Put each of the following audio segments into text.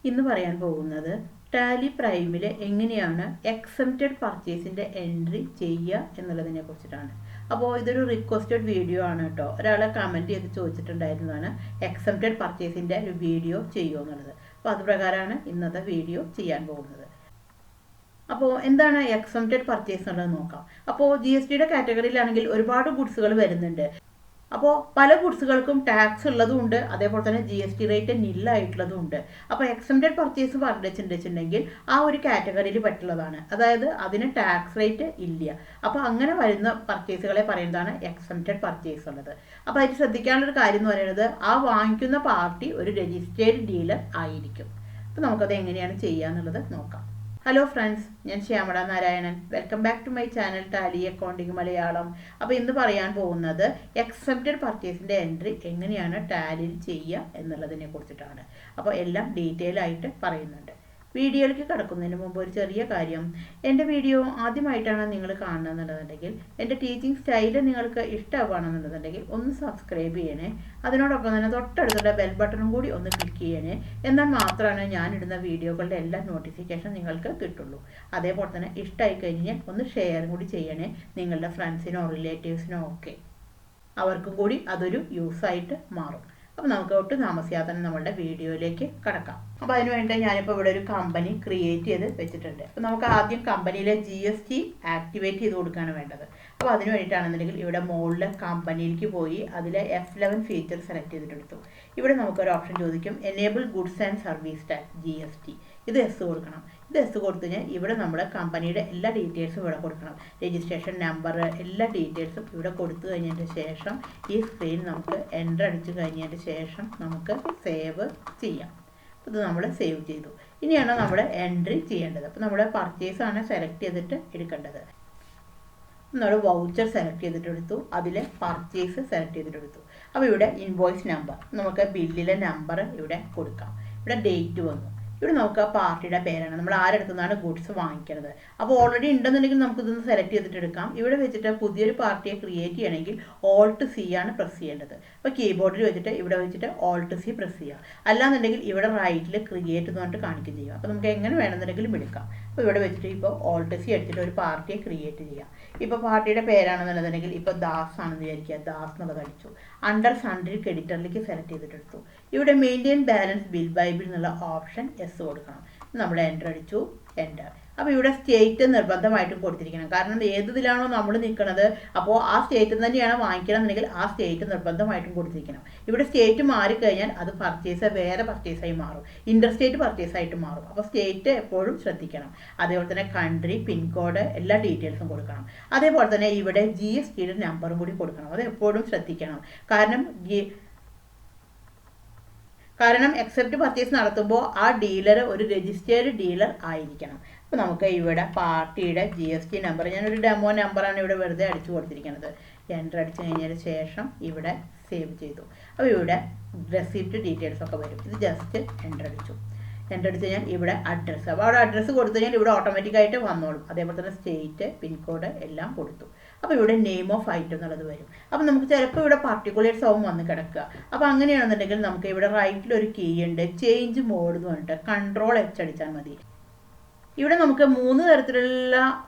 ഇന്ന് പറയാൻ പോകുന്നത് ടാലി പ്രൈമിൽ എങ്ങനെയാണ് എക്സംപ്റ്റഡ് പർച്ചേസിൻ്റെ എൻട്രി ചെയ്യുക എന്നുള്ളതിനെ കുറിച്ചിട്ടാണ്. അപ്പോൾ ഇതൊരു റിക്വസ്റ്റഡ് വീഡിയോ ആണ് കേട്ടോ. ഒരാളെ കമൻറ്റ് ചെയ്ത് ചോദിച്ചിട്ടുണ്ടായിരുന്നതാണ് എക്സംപ്റ്റഡ് പർച്ചേസിൻ്റെ ഒരു വീഡിയോ ചെയ്യുമോ എന്നുള്ളത്. അപ്പോൾ അതുപ്രകാരമാണ് ഇന്നത്തെ വീഡിയോ ചെയ്യാൻ പോകുന്നത്. അപ്പോൾ എന്താണ് എക്സംപ്റ്റഡ് പർച്ചേസ് എന്നുള്ളത് നോക്കാം. അപ്പോൾ GSTയുടെ കാറ്റഗറിയിലാണെങ്കിൽ ഒരുപാട് ഗുഡ്സുകൾ വരുന്നുണ്ട്. അപ്പോൾ പല ഗുഡ്സുകൾക്കും ടാക്സ് ഉള്ളതും ഉണ്ട്, അതേപോലെ തന്നെ GST റേറ്റ് നില്ലായിട്ടുള്ളതും ഉണ്ട്. അപ്പോൾ എക്സംപ്റ്റഡ് പർച്ചേസ് പറഞ്ഞിട്ടുണ്ടെങ്കിൽ ആ ഒരു കാറ്റഗറിയിൽ പറ്റുള്ളതാണ്, അതായത് അതിന് ടാക്സ് റേറ്റ് ഇല്ല. അപ്പോൾ അങ്ങനെ വരുന്ന പർച്ചേസുകളെ പറയുന്നതാണ് എക്സംപ്റ്റഡ് പർച്ചേസ് ഉള്ളത്. അപ്പോൾ അതിൽ ശ്രദ്ധിക്കാനുള്ളൊരു കാര്യം എന്ന് പറയുന്നത് ആ വാങ്ങിക്കുന്ന പാർട്ടി ഒരു രജിസ്റ്റേർഡ് ഡീലർ ആയിരിക്കും. അപ്പോൾ നമുക്കത് എങ്ങനെയാണ് ചെയ്യുക എന്നുള്ളത് നോക്കാം. ഹലോ ഫ്രണ്ട്സ്, ഞാൻ Shyamala Narayanan. Welcome back to my channel Tally accounting Malayalam. അപ്പോൾ ഇന്ന് പറയാൻ പോകുന്നത് എക്സംപ്റ്റഡ് പർച്ചേസിൻ്റെ എൻട്രി എങ്ങനെയാണ് ടാലിയിൽ ചെയ്യുക എന്നുള്ളതിനെ കുറിച്ചിട്ടാണ്. അപ്പോൾ എല്ലാം ഡീറ്റെയിൽ ആയിട്ട് പറയുന്നുണ്ട്. വീഡിയോയിലേക്ക് കടക്കുന്നതിന് മുമ്പ് ഒരു ചെറിയ കാര്യം, എൻ്റെ വീഡിയോ ആദ്യമായിട്ടാണ് നിങ്ങൾ കാണുന്നതെന്നുണ്ടെങ്കിൽ എൻ്റെ ടീച്ചിങ് സ്റ്റൈല് നിങ്ങൾക്ക് ഇഷ്ടമാണെന്നുണ്ടെന്നുണ്ടെങ്കിൽ ഒന്ന് സബ്സ്ക്രൈബ് ചെയ്യണേ. അതിനോടൊപ്പം തന്നെ തൊട്ടടുത്തുള്ള ബെൽ ബട്ടണും കൂടി ഒന്ന് ക്ലിക്ക് ചെയ്യണേ. എന്നാൽ മാത്രമാണ് ഞാനിടുന്ന വീഡിയോകളുടെ എല്ലാ നോട്ടിഫിക്കേഷൻ നിങ്ങൾക്ക് കിട്ടുള്ളൂ. അതേപോലെ തന്നെ ഇഷ്ടമായി കഴിഞ്ഞാൽ ഒന്ന് ഷെയറും കൂടി ചെയ്യണേ നിങ്ങളുടെ ഫ്രണ്ട്സിനോ റിലേറ്റീവ്സിനോ ഒക്കെ. അവർക്കും കൂടി അതൊരു യൂസായിട്ട് മാറും. അപ്പോൾ നമുക്ക് ഒട്ടും താമസിയാതെ തന്നെ നമ്മളുടെ വീഡിയോയിലേക്ക് കടക്കാം. അപ്പോൾ അതിന് വേണ്ടി ഞാനിപ്പോൾ ഇവിടെ ഒരു കമ്പനി ക്രിയേറ്റ് ചെയ്ത് വെച്ചിട്ടുണ്ട്. അപ്പോൾ നമുക്ക് ആദ്യം കമ്പനിയിലെ GST ആക്ടിവേറ്റ് ചെയ്ത് കൊടുക്കുകയാണ് വേണ്ടത്. അപ്പോൾ അതിന് വേണ്ടിയിട്ടാണെന്നുണ്ടെങ്കിൽ ഇവിടെ മുകളിൽ കമ്പനിയിലേക്ക് പോയി അതിലെ F11 ഫീച്ചർ സെലക്ട് ചെയ്തിട്ടെടുത്തു. ഇവിടെ നമുക്കൊരു ഓപ്ഷൻ ചോദിക്കും, enable goods and service tax GST. ഇത് എസ് കൊടുക്കണം. ഇത് എസ് കൊടുത്തു കഴിഞ്ഞാൽ ഇവിടെ നമ്മുടെ കമ്പനിയുടെ എല്ലാ ഡീറ്റെയിൽസും ഇവിടെ കൊടുക്കണം. രജിസ്ട്രേഷൻ നമ്പർ, എല്ലാ ഡീറ്റെയിൽസും ഇവിടെ കൊടുത്തു കഴിഞ്ഞതിന് ശേഷം ഈ സ്ക്രീൻ നമുക്ക് എൻ്റർ അടിച്ചു കഴിഞ്ഞതിന് ശേഷം നമുക്ക് സേവ് ചെയ്യാം. ഇത് നമ്മൾ സേവ് ചെയ്തു. ഇനിയാണ് നമ്മൾ എൻട്രി ചെയ്യേണ്ടത്. അപ്പോൾ നമ്മുടെ പർച്ചേസാണ് സെലക്ട് ചെയ്തിട്ട് എടുക്കേണ്ടത്. നമ്മൾ വൗച്ചർ സെലക്ട് ചെയ്തിട്ടെടുത്തു, അതിലെ പർച്ചേസ് സെലക്ട് ചെയ്തിട്ടെടുത്തു. അപ്പോൾ ഇവിടെ ഇൻവോയ്സ് നമ്പർ, നമുക്ക് ബില്ലിലെ നമ്പർ ഇവിടെ കൊടുക്കാം. ഇവിടെ ഡേറ്റ് വന്നു. ഇവിടെ നമുക്ക് ആ പാർട്ടിയുടെ പേരാണ്, നമ്മൾ ആരെടുത്തുനിന്നാണ് ഗുഡ്സ് വാങ്ങിക്കുന്നത്. അപ്പോൾ ഓൾറെഡി ഉണ്ടെന്നുണ്ടെങ്കിൽ നമുക്കിതൊന്ന് സെലക്ട് ചെയ്തിട്ട് എടുക്കാം. ഇവിടെ വെച്ചിട്ട് പുതിയൊരു പാർട്ടിയെ ക്രിയേറ്റ് ചെയ്യണമെങ്കിൽ Alt+C ആണ് പ്രസ് ചെയ്യേണ്ടത്. അപ്പോൾ കീബോർഡിൽ വെച്ചിട്ട് ഇവിടെ വെച്ചിട്ട് Alt+C പ്രസ് ചെയ്യുക. അല്ലാന്നുണ്ടെങ്കിൽ ഇവിടെ റൈറ്റിൽ ക്രിയേറ്റ് എന്ന് പറഞ്ഞിട്ട് കാണിക്കുകയും ചെയ്യുക. അപ്പോൾ നമുക്ക് എങ്ങനെ വേണമെന്നുണ്ടെങ്കിലും എടുക്കാം. അപ്പോൾ ഇവിടെ വെച്ചിട്ട് ഇപ്പോൾ Alt+C എടുത്തിട്ട് ഒരു പാർട്ടിയെ ക്രിയേറ്റ് ചെയ്യാം. ഇപ്പോൾ പാർട്ടിയുടെ പേരാണെന്നുണ്ടെന്നുണ്ടെങ്കിൽ ഇപ്പോൾ ദാസ് ആണെന്ന് വിചാരിക്കുക, ദാസ് എന്നുള്ളത് അടിച്ചു. അണ്ടർ സൺഡ്രി ക്രെഡിറ്ററിലേക്ക് സെലക്ട് ചെയ്തിട്ടെടുത്തു. ഇവിടെ maintain balance bill by bill എന്നുള്ള ഓപ്ഷൻ എസ് കൊടുക്കണം. നമ്മൾ എൻ്റർ അടിച്ചു, എൻ്റർ. അപ്പോൾ ഇവിടെ സ്റ്റേറ്റ് നിർബന്ധമായിട്ടും കൊടുത്തിരിക്കണം. കാരണം ഏതിലാണോ നമ്മൾ നിൽക്കുന്നത് അപ്പോൾ ആ സ്റ്റേറ്റിൽ തന്നെയാണ് വാങ്ങിക്കണം എന്നുണ്ടെങ്കിൽ ആ സ്റ്റേറ്റ് നിർബന്ധമായിട്ടും കൊടുത്തിരിക്കണം. ഇവിടെ സ്റ്റേറ്റ് മാറിക്കഴിഞ്ഞാൽ അത് പർച്ചേസ് വേറെ പർച്ചേസായി മാറും, ഇൻ്റർസ്റ്റേറ്റ് പർച്ചേസായിട്ട് മാറും. അപ്പോൾ സ്റ്റേറ്റ് എപ്പോഴും ശ്രദ്ധിക്കണം. അതേപോലെ തന്നെ കൺട്രി, പിൻകോഡ്, എല്ലാ ഡീറ്റെയിൽസും കൊടുക്കണം. അതേപോലെ തന്നെ ഇവിടെ GSTയുടെ നമ്പറും കൂടി കൊടുക്കണം. അത് എപ്പോഴും ശ്രദ്ധിക്കണം. കാരണം എക്സെപ്റ്റ് പർച്ചേസ് നടത്തുമ്പോൾ ആ ഡീലർ ഒരു രജിസ്റ്റേർഡ് ഡീലർ ആയിരിക്കണം. അപ്പോൾ നമുക്ക് ഇവിടെ പാർട്ടിയുടെ GST നമ്പർ, ഞാനൊരു ഡെമോ നമ്പറാണ് ഇവിടെ വെറുതെ അടിച്ചു കൊടുത്തിരിക്കുന്നത്. എൻ്റർ അടിച്ചു കഴിഞ്ഞതിന് ശേഷം ഇവിടെ സേവ് ചെയ്തു. അപ്പോൾ ഇവിടെ റെസിപ്റ്റ് ഡീറ്റെയിൽസ് ഒക്കെ വരും. ഇത് ജസ്റ്റ് എൻ്റർ അടിച്ചു. എൻ്റർ അടിച്ച് കഴിഞ്ഞാൽ ഇവിടെ അഡ്രസ്സ്, അപ്പോൾ അവിടെ അഡ്രസ്സ് കൊടുത്തു കഴിഞ്ഞാൽ ഇവിടെ ഓട്ടോമാറ്റിക്കായിട്ട് വന്നോളും. അതേപോലെ തന്നെ സ്റ്റേറ്റ്, പിൻകോഡ് എല്ലാം കൊടുത്തു. അപ്പോൾ ഇവിടെ നെയിം ഓഫ് ഐറ്റം എന്നുള്ളത് വരും. അപ്പോൾ നമുക്ക് ചിലപ്പോൾ ഇവിടെ പർട്ടിക്കുലേഴ്സ് ആവും വന്ന് കിടക്കുക. അപ്പോൾ അങ്ങനെയാണെന്നുണ്ടെങ്കിൽ നമുക്ക് ഇവിടെ റൈറ്റിലൊരു കീ ഉണ്ട്, ചേഞ്ച് മോഡ് എന്ന് പറഞ്ഞിട്ട് Ctrl+H അടിച്ചാൽ മതി. ഇവിടെ നമുക്ക് 3 തരത്തിലുള്ള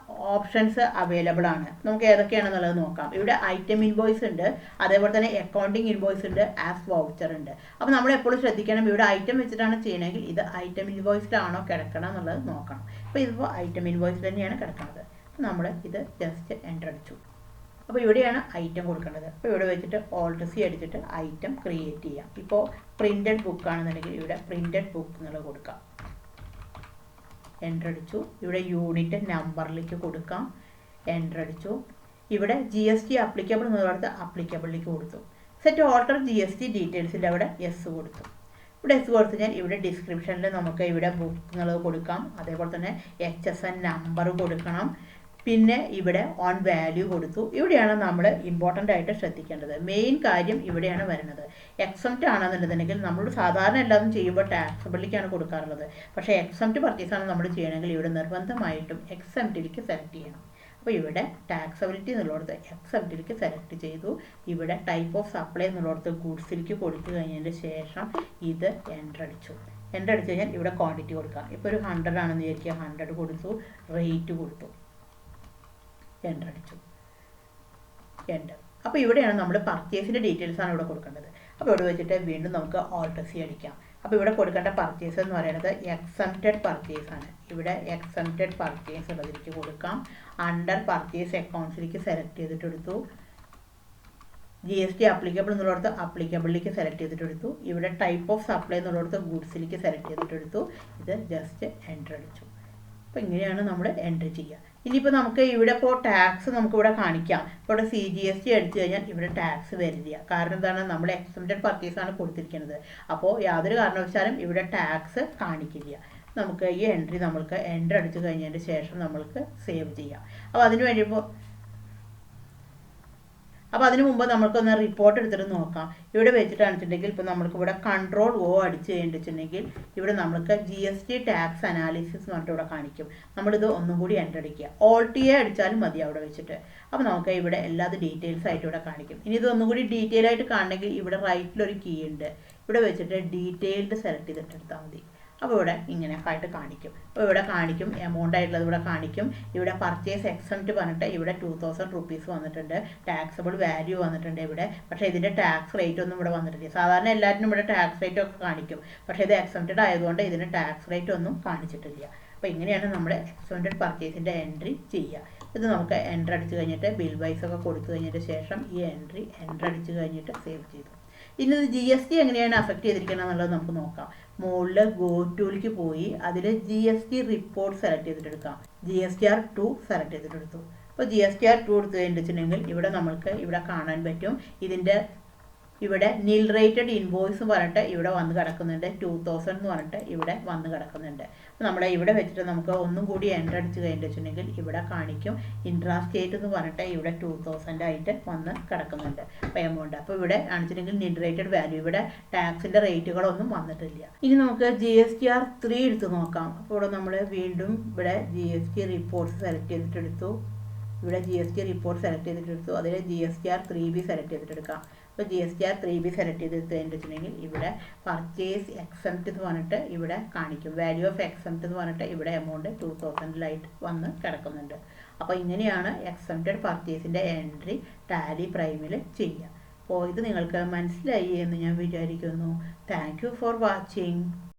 ഓപ്ഷൻസ് അവൈലബിൾ ആണ്. നമുക്ക് ഏതൊക്കെയാണെന്നുള്ളത് നോക്കാം. ഇവിടെ ഐറ്റം ഇൻവോയ്സ് ഉണ്ട്, അതേപോലെ തന്നെ അക്കൗണ്ടിങ് ഇൻവോയ്സ് ഉണ്ട്, ആസ് വൗച്ചർ ഉണ്ട്. അപ്പോൾ നമ്മൾ എപ്പോഴും ശ്രദ്ധിക്കണം, ഇവിടെ ഐറ്റം വെച്ചിട്ടാണ് ചെയ്യണമെങ്കിൽ ഇത് ഐറ്റം ഇൻവോയ്സിലാണോ കിടക്കണം എന്നുള്ളത് നോക്കണം. അപ്പോൾ ഇതിപ്പോൾ ഐറ്റം ഇൻവോയ്സ് തന്നെയാണ് കിടക്കുന്നത്. അപ്പോൾ നമ്മൾ ഇത് ജസ്റ്റ് എൻ്റർ അടിച്ചു. അപ്പോൾ ഇവിടെയാണ് ഐറ്റം കൊടുക്കേണ്ടത്. അപ്പോൾ ഇവിടെ വെച്ചിട്ട് Alt+C അടിച്ചിട്ട് ഐറ്റം ക്രിയേറ്റ് ചെയ്യാം. ഇപ്പോൾ പ്രിൻറ്റഡ് ബുക്ക് ആണെന്നുണ്ടെങ്കിൽ ഇവിടെ പ്രിൻറ്റഡ് ബുക്ക് എന്നുള്ളത് കൊടുക്കാം. എൻ്റർ അടിച്ചു. ഇവിടെ യൂണിറ്റ് നമ്പറിലേക്ക് കൊടുക്കാം. എൻ്റർ അടിച്ചു. ഇവിടെ GST അപ്ലിക്കബിൾ എന്നുള്ളത് അപ്ലിക്കബിളിലേക്ക് കൊടുത്തു. സെറ്റ് ഓൾട്ടർ GST ഡീറ്റെയിൽസിൻ്റെ അവിടെ എസ് കൊടുത്തു. ഇവിടെ എസ് കൊടുത്തു കഴിഞ്ഞാൽ ഇവിടെ ഡിസ്ക്രിപ്ഷനിൽ നമുക്ക് ഇവിടെ ബുക്ക് എന്നുള്ളത് കൊടുക്കാം. അതേപോലെ തന്നെ HSN നമ്പർ കൊടുക്കണം. പിന്നെ ഇവിടെ ഓൺ വാല്യൂ കൊടുത്തു. ഇവിടെയാണ് നമ്മൾ ഇമ്പോർട്ടൻ്റ് ആയിട്ട് ശ്രദ്ധിക്കേണ്ടത്. മെയിൻ കാര്യം ഇവിടെയാണ് വരുന്നത്. എക്സംപ്റ്റ് ആണെന്നുണ്ടെന്നുണ്ടെങ്കിൽ നമ്മൾ സാധാരണ എല്ലാതും ചെയ്യുമ്പോൾ ടാക്സബിളിലേക്കാണ് കൊടുക്കാറുള്ളത്. പക്ഷേ എക്സംപ്റ്റ് പർച്ചേസാണ് നമ്മൾ ചെയ്യണമെങ്കിൽ ഇവിടെ നിർബന്ധമായിട്ടും എക്സംപ്റ്റിലേക്ക് സെലക്ട് ചെയ്യണം. അപ്പോൾ ഇവിടെ ടാക്സബിലിറ്റി എന്നുള്ളിടത്ത് എക്സെപ്റ്റിലേക്ക് സെലക്ട് ചെയ്തു. ഇവിടെ ടൈപ്പ് ഓഫ് സപ്ലൈ എന്നുള്ളിടത്ത് ഗുഡ്സിലേക്ക് കൊടുത്തു കഴിഞ്ഞതിന് ശേഷം ഇത് എൻ്റർ അടിച്ചു. എൻ്റർ അടിച്ചു കഴിഞ്ഞാൽ ഇവിടെ ക്വാണ്ടിറ്റി കൊടുക്കാം. ഇപ്പോൾ ഒരു 100 ആണെന്ന് വിചാരിക്കുക, 100 കൊടുത്തു, റേറ്റ് കൊടുത്തു, എൻ്റർ അടിച്ചു, എൻ്റർ. അപ്പോൾ ഇവിടെയാണ് നമ്മൾ പർച്ചേസിൻ്റെ ഡീറ്റെയിൽസാണ് ഇവിടെ കൊടുക്കേണ്ടത്. അപ്പോൾ ഇവിടെ വെച്ചിട്ട് വീണ്ടും നമുക്ക് ഓൾട്ടർ സി അടിക്കാം. അപ്പോൾ ഇവിടെ കൊടുക്കേണ്ട പർച്ചേസ് എന്ന് പറയുന്നത് എക്സംപ്റ്റഡ് പർച്ചേസ് ആണ്. ഇവിടെ എക്സംപ്റ്റഡ് പർച്ചേസ് ഉള്ളതിലേക്ക് കൊടുക്കാം. അണ്ടർ പർച്ചേസ് അക്കൗണ്ട്സിലേക്ക് സെലക്ട് ചെയ്തിട്ടെടുത്തു. GST അപ്ലിക്കബിൾ എന്നുള്ളിടത്ത് അപ്ലിക്കബിളിലേക്ക് സെലക്ട് ചെയ്തിട്ടെടുത്തു. ഇവിടെ ടൈപ്പ് ഓഫ് സപ്ലൈ എന്നുള്ളിടത്ത് ഗുഡ്സിലേക്ക് സെലക്ട് ചെയ്തിട്ടെടുത്തു. ഇത് ജസ്റ്റ് എൻ്റർ അടിച്ചു. അപ്പോൾ ഇങ്ങനെയാണ് നമ്മൾ എൻട്രി ചെയ്യുക. ഇനിയിപ്പോൾ നമുക്ക് ഇവിടെ ഇപ്പോൾ ടാക്സ് നമുക്കിവിടെ കാണിക്കാം. ഇപ്പോൾ ഇവിടെ CGST അടിച്ചു കഴിഞ്ഞാൽ ഇവിടെ ടാക്സ് വരില്ല. കാരണം എന്താണ്, നമ്മൾ എക്സംപ്റ്റഡ് പർച്ചേസാണ് കൊടുത്തിരിക്കുന്നത്. അപ്പോൾ യാതൊരു കാരണവശാലും ഇവിടെ ടാക്സ് കാണിക്കില്ല. നമുക്ക് ഈ എൻട്രി നമ്മൾക്ക് എൻ്റർ അടിച്ചു കഴിഞ്ഞതിന് ശേഷം നമ്മൾക്ക് സേവ് ചെയ്യാം. അപ്പോൾ അതിന് മുമ്പ് നമുക്കൊന്ന് റിപ്പോർട്ട് എടുത്തിട്ട് നോക്കാം. ഇവിടെ വെച്ചിട്ടാണെന്നുണ്ടെങ്കിൽ ഇപ്പോൾ നമുക്കിവിടെ Ctrl O അടിച്ച് കഴിഞ്ഞിട്ടുണ്ടെങ്കിൽ ഇവിടെ നമുക്ക് GST ടാക്സ് അനാലിസിസ് എന്ന് പറഞ്ഞിട്ട് ഇവിടെ കാണിക്കും. നമ്മളിത് ഒന്നും കൂടി എൻ്റർ അടിക്കുക. Alt A അടിച്ചാലും മതി അവിടെ വെച്ചിട്ട്. അപ്പോൾ നമുക്ക് ഇവിടെ എല്ലാതും ഡീറ്റെയിൽസ് ആയിട്ട് ഇവിടെ കാണിക്കും. ഇനി ഇത് ഒന്നും കൂടി ഡീറ്റെയിൽ ആയിട്ട് കാണണമെങ്കിൽ ഇവിടെ റൈറ്റിലൊരു കീ ഉണ്ട്. ഇവിടെ വെച്ചിട്ട് ഡീറ്റെയിൽഡ് സെലക്ട് ചെയ്തിട്ട് എടുത്താൽ മതി. അപ്പോൾ ഇവിടെ ഇങ്ങനെ ആയിട്ട് കാണിക്കും. അപ്പോൾ ഇവിടെ കാണിക്കും എമൗണ്ട് ആയിട്ടുള്ളത് ഇവിടെ കാണിക്കും. ഇവിടെ പർച്ചേസ് എക്സംപ്റ്റ് പറഞ്ഞിട്ട് ഇവിടെ 2000 റുപ്പീസ് വന്നിട്ടുണ്ട്. ടാക്സബിൾ വാല്യൂ വന്നിട്ടുണ്ട് ഇവിടെ. പക്ഷേ ഇതിൻ്റെ ടാക്സ് റേറ്റ് ഒന്നും ഇവിടെ വന്നിട്ടില്ല. സാധാരണ എല്ലാത്തിനും ഇവിടെ ടാക്സ് റേറ്റ് ഒക്കെ കാണിക്കും. പക്ഷേ ഇത് എക്സംപ്റ്റഡ് ആയതുകൊണ്ട് ഇതിന് ടാക്സ് റേറ്റ് ഒന്നും കാണിച്ചിട്ടില്ല. അപ്പോൾ ഇങ്ങനെയാണ് നമ്മുടെ എക്സംപ്റ്റഡ് പർച്ചേസിൻ്റെ എൻട്രി ചെയ്യുക. ഇത് നമുക്ക് എൻ്റർ അടിച്ച് കഴിഞ്ഞിട്ട് ബിൽ വൈസ് ഒക്കെ കൊടുത്തു കഴിഞ്ഞിട്ട് ശേഷം ഈ എൻ്റർ അടിച്ച് കഴിഞ്ഞിട്ട് സേവ് ചെയ്തു. ഇനി ഇത് GST എങ്ങനെയാണ് അഫക്റ്റ് ചെയ്തിരിക്കുന്നത് എന്നുള്ളത് നമുക്ക് നോക്കാം. മുകളിൽ ഗോ ടൂലേക്ക് പോയി അതിൽ GST റിപ്പോർട്ട് സെലക്ട് ചെയ്തിട്ടെടുക്കാം. GSTR2 സെലക്ട് ചെയ്തിട്ടെടുത്തു. അപ്പോൾ GSTR2 എടുത്തു കഴിഞ്ഞിട്ടുണ്ടെങ്കിൽ ഇവിടെ നമ്മൾക്ക് ഇവിടെ കാണാൻ പറ്റും. ഇതിൻ്റെ ഇവിടെ നിൽ റേറ്റഡ് ഇൻവോയ്സ് പറഞ്ഞിട്ട് ഇവിടെ വന്ന് കിടക്കുന്നുണ്ട്. 2000 എന്ന് പറഞ്ഞിട്ട് ഇവിടെ വന്ന് കിടക്കുന്നുണ്ട്. അപ്പോൾ നമ്മുടെ ഇവിടെ വെച്ചിട്ട് നമുക്ക് ഒന്നും കൂടി എൻ്റർ അടിച്ച് കഴിഞ്ഞിട്ടുണ്ടെങ്കിൽ ഇവിടെ കാണിക്കും ഇൻട്രാസ്റ്റേറ്റ് എന്ന് പറഞ്ഞിട്ട് ഇവിടെ 2000 ആയിട്ട് വന്ന് കിടക്കുന്നുണ്ട് അപ്പോൾ എമൗണ്ട്. അപ്പോൾ ഇവിടെ കാണിച്ചിട്ടുണ്ടെങ്കിൽ നിൽ റേറ്റഡ് വാല്യൂ, ഇവിടെ ടാക്സിൻ്റെ റേറ്റുകളൊന്നും വന്നിട്ടില്ല. ഇനി നമുക്ക് GSTR3 എടുത്ത് നോക്കാം. അപ്പോൾ ഇവിടെ നമ്മൾ വീണ്ടും ഇവിടെ GST റിപ്പോർട്ട്സ് സെലക്ട് ചെയ്തിട്ടെടുത്തു. ഇവിടെ GST റിപ്പോർട്ട് സെലക്ട് ചെയ്തിട്ടെടുത്തു. അതിൽ GSTR3B സെലക്ട് ചെയ്തിട്ടെടുക്കാം. അപ്പോൾ GSTR3B സെലക്ട് ചെയ്തിട്ട് വെച്ചിട്ടുണ്ടെങ്കിൽ ഇവിടെ പർച്ചേസ് എക്സംപ്റ്റ് എന്ന് പറഞ്ഞിട്ട് ഇവിടെ കാണിക്കും. വാല്യൂ ഓഫ് എക്സംപ്റ്റ് എന്ന് പറഞ്ഞിട്ട് ഇവിടെ എമൗണ്ട് 2000 വന്ന് കിടക്കുന്നുണ്ട്. അപ്പോൾ ഇങ്ങനെയാണ് എക്സംപ്റ്റഡ് പർച്ചേസിൻ്റെ എൻട്രി ടാലി പ്രൈമിൽ ചെയ്യുക. അപ്പോൾ ഇത് നിങ്ങൾക്ക് മനസ്സിലായി എന്ന് ഞാൻ വിചാരിക്കുന്നു. Thank you for watching.